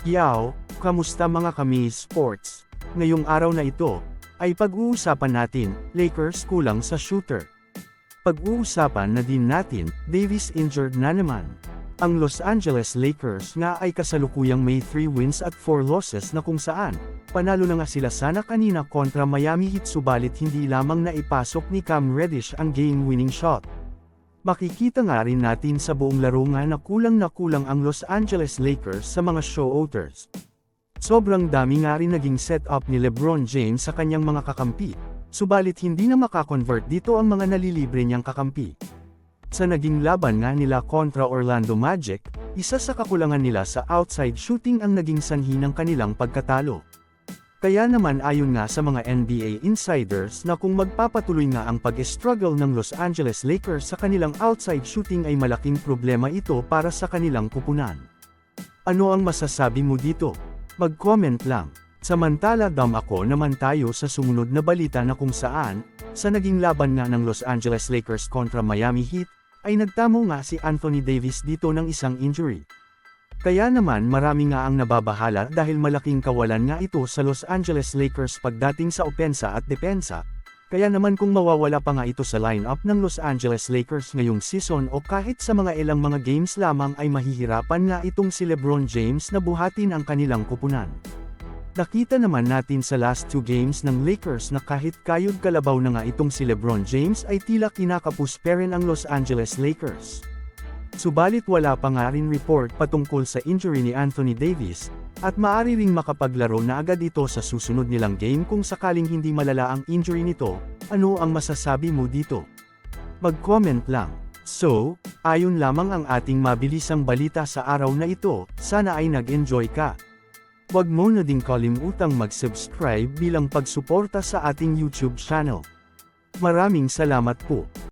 Yao, kamusta mga kami sports? Ngayong araw na ito, ay pag-uusapan natin, Lakers kulang sa shooter. Pag-uusapan na din natin, Davis injured na naman. Ang Los Angeles Lakers nga ay kasalukuyang may 3 wins at 4 losses na kung saan, panalo na nga sila sana kanina kontra Miami Heat subalit hindi lamang na ipasok ni Cam Reddish ang game-winning shot. Makikita nga rin natin sa buong laro nga na kulang ang Los Angeles Lakers sa mga shooters. Sobrang dami nga rin naging setup ni LeBron James sa kanyang mga kakampi, subalit hindi na makakonvert dito ang mga nalilibre niyang kakampi. Sa naging laban nga nila kontra Orlando Magic, isa sa kakulangan nila sa outside shooting ang naging sanhi ng kanilang pagkatalo. Kaya naman ayon nga sa mga NBA insiders na kung magpapatuloy nga ang pag-struggle ng Los Angeles Lakers sa kanilang outside shooting ay malaking problema ito para sa kanilang kupunan. Ano ang masasabi mo dito? Mag-comment lang. Samantala ako naman tayo sa sumunod na balita na kung saan, sa naging laban nga ng Los Angeles Lakers kontra Miami Heat, ay nagtamo nga si Anthony Davis dito ng isang injury. Kaya naman marami nga ang nababahala dahil malaking kawalan nga ito sa Los Angeles Lakers pagdating sa opensa at depensa, kaya naman kung mawawala pa nga ito sa lineup ng Los Angeles Lakers ngayong season o kahit sa mga ilang mga games lamang ay mahihirapan nga itong si LeBron James na buhatin ang kanilang kupunan. Nakita naman natin sa last 2 games ng Lakers na kahit kayod kalabaw na nga itong si LeBron James ay tila kinakapos pa rin ang Los Angeles Lakers. Subalit wala pa nga rin report patungkol sa injury ni Anthony Davis, at maaari ring makapaglaro na agad ito sa susunod nilang game kung sakaling hindi malala ang injury nito. Ano ang masasabi mo dito? Mag-comment lang. So, ayon lamang ang ating mabilisang balita sa araw na ito, sana ay nag-enjoy ka. Huwag mo na ding kalimutang mag-subscribe bilang pagsuporta sa ating YouTube channel. Maraming salamat po.